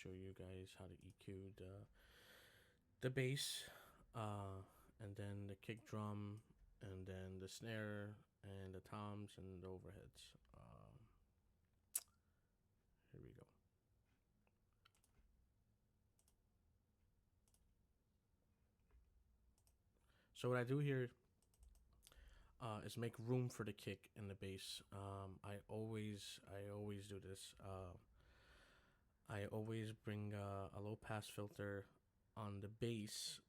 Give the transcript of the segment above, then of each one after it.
show you guys how to EQ the bass, and then the kick drum, and then the snare, and the toms, and the overheads. Here we go. So what I do here is make room for the kick and the bass. I always do this. I always bring a low pass filter on the bass,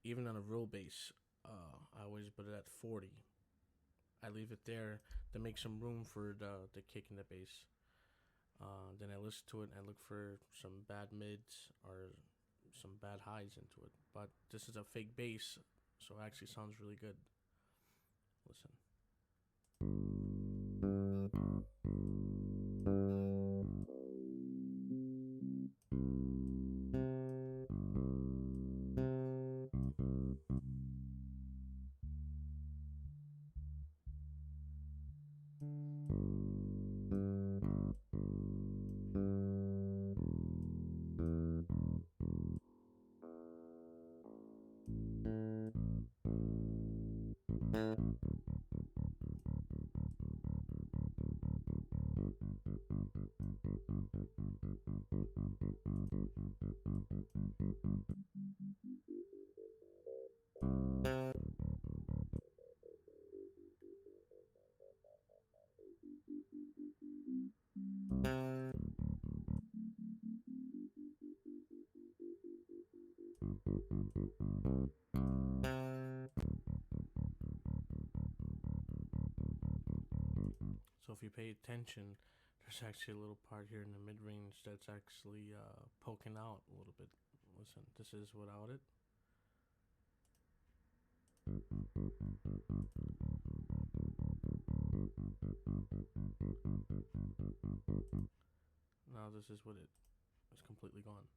even on a real bass. I always put it at 40. I leave it there to make some room for the kick and the bass. Then I listen to it and I look for some bad mids or some bad highs into it. But this is a fake bass, so it actually sounds really good. Listen. So if you pay attention, there's actually a little part here in the mid range that's actually poking out a little bit. Listen, this is without it. Now this is with it. It's completely gone.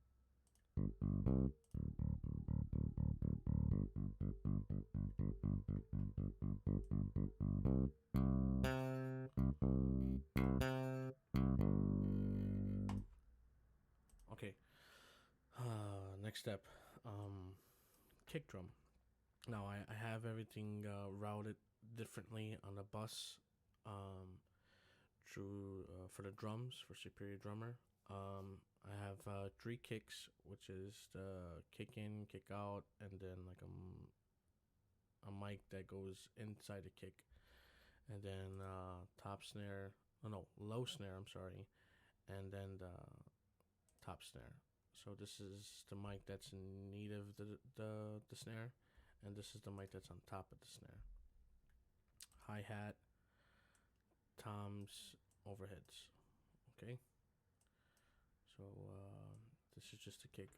Okay. Next step. Kick drum. Now I have everything routed differently on the bus. Um, through for the drums for Superior Drummer. I have three kicks, which is the kick in, kick out, and then like a mic that goes inside the kick, and then top snare. Oh no, low snare. I'm sorry, and then the top snare. So this is the mic that's in need of the snare, and this is the mic that's on top of the snare. Hi hat, toms, overheads. Okay, so this is just a kick.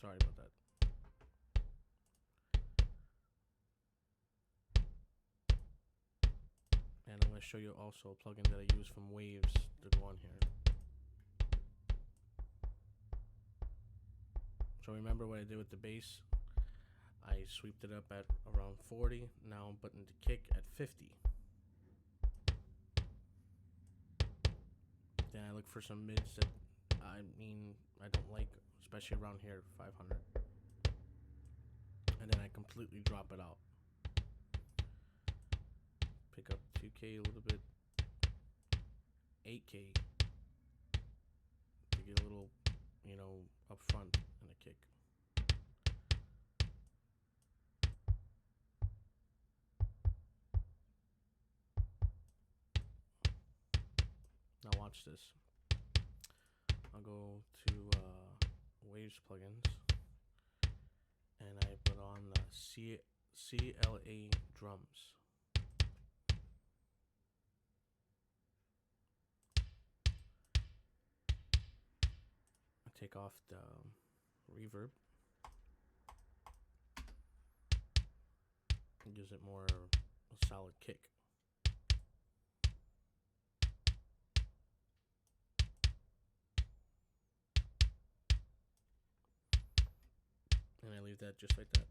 Sorry about that. And I'm going to show you also a plugin that I use from Waves to go on here. So remember what I did with the bass? I sweeped it up at around 40. Now I'm putting the kick at 50. Then I look for some mids that I don't like, especially around here, 500. And then I completely drop it out. Pick up 2K a little bit, 8K to get a little, up front in the kick. Now watch this. I'll go to Waves plugins, and I put on CLA drums. I take off the reverb. It gives it more a solid kick. And I leave that just like that.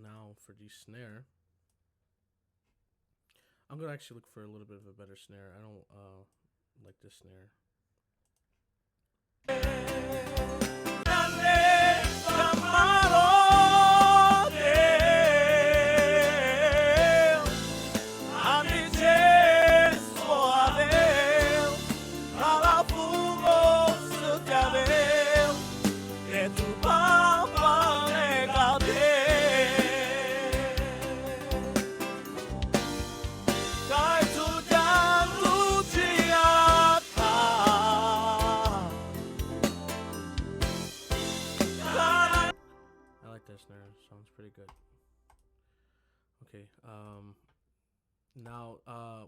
Now for the snare, I'm gonna actually look for a little bit of a better snare. I don't like this snare. I like that snare. Sounds pretty good. Okay. Now,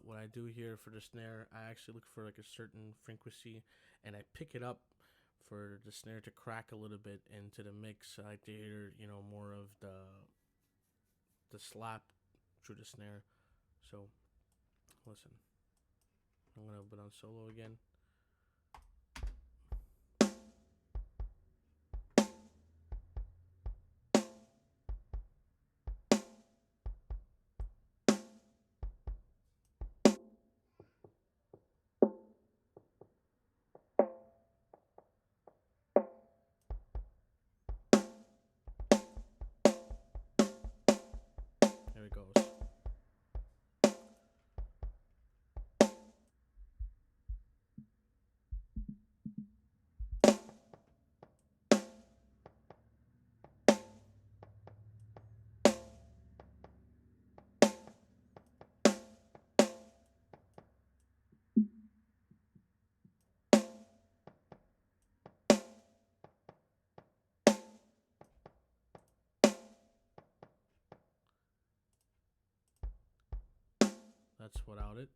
what I do here for the snare, I actually look for like a certain frequency, and I pick it up for the snare to crack a little bit into the mix. I like to hear, more of the slap through the snare. So, listen. I'm gonna put on solo again. There it goes. That's without it.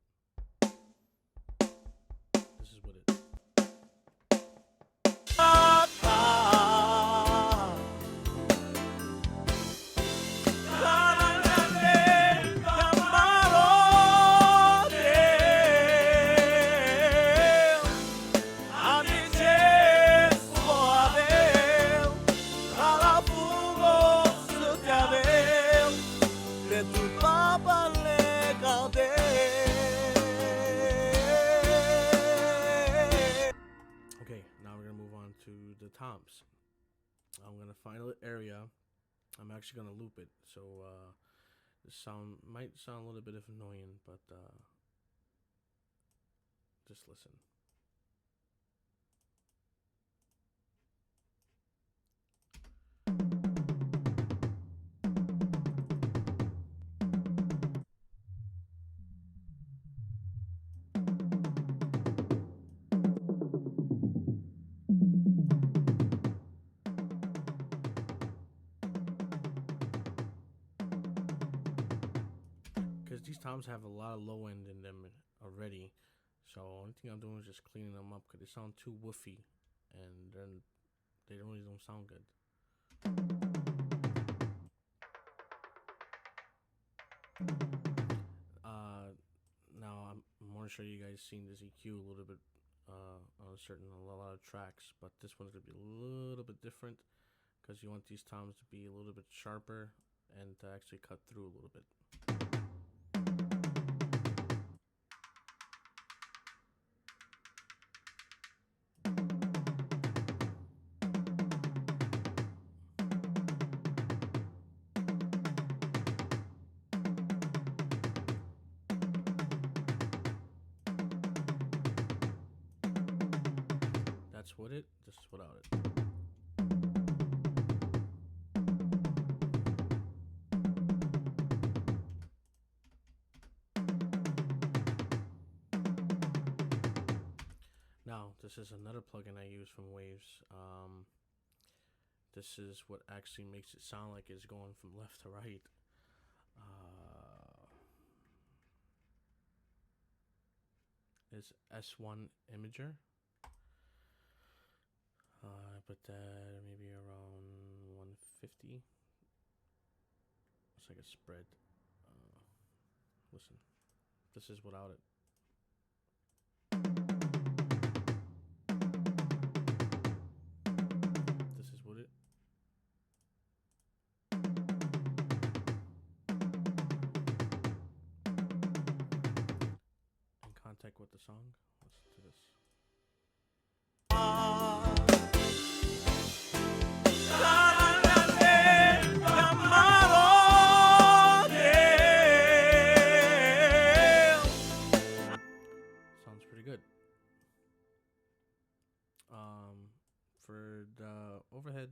This is with it. Okay, now we're gonna move on to the toms. I'm gonna find an area. I'm actually gonna loop it, so the sound might sound a little bit annoying, but just listen. Because these toms have a lot of low end in them already, so only thing I'm doing is just cleaning them up because they sound too woofy, and then they really don't sound good. Now I'm more sure you guys seen this EQ a little bit on a lot of tracks, but this one's gonna be a little bit different because you want these toms to be a little bit sharper and to actually cut through a little bit. That's with it. This is without it. Now, this is another plugin I use from Waves. This is what actually makes it sound like it's going from left to right. It's S1 Imager. I put that maybe around 150. It's like a spread. Listen, this is without it. This is with it.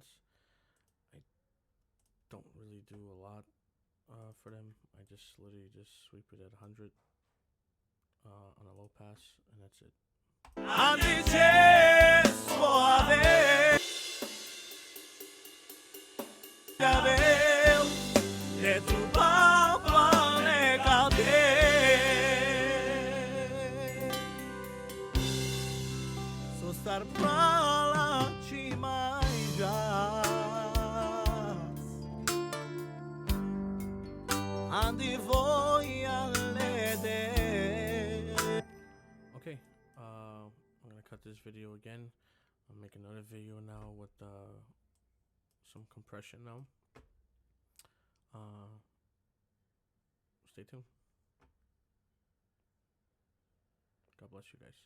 pads. I don't really do a lot for them. I just literally just sweep it at 100 on a low pass, and that's it. Star pralaci mai jas Andi voi all'ede. Okay, I'm gonna cut this video again. I'll make another video now with some compression now. Stay tuned. God bless you guys.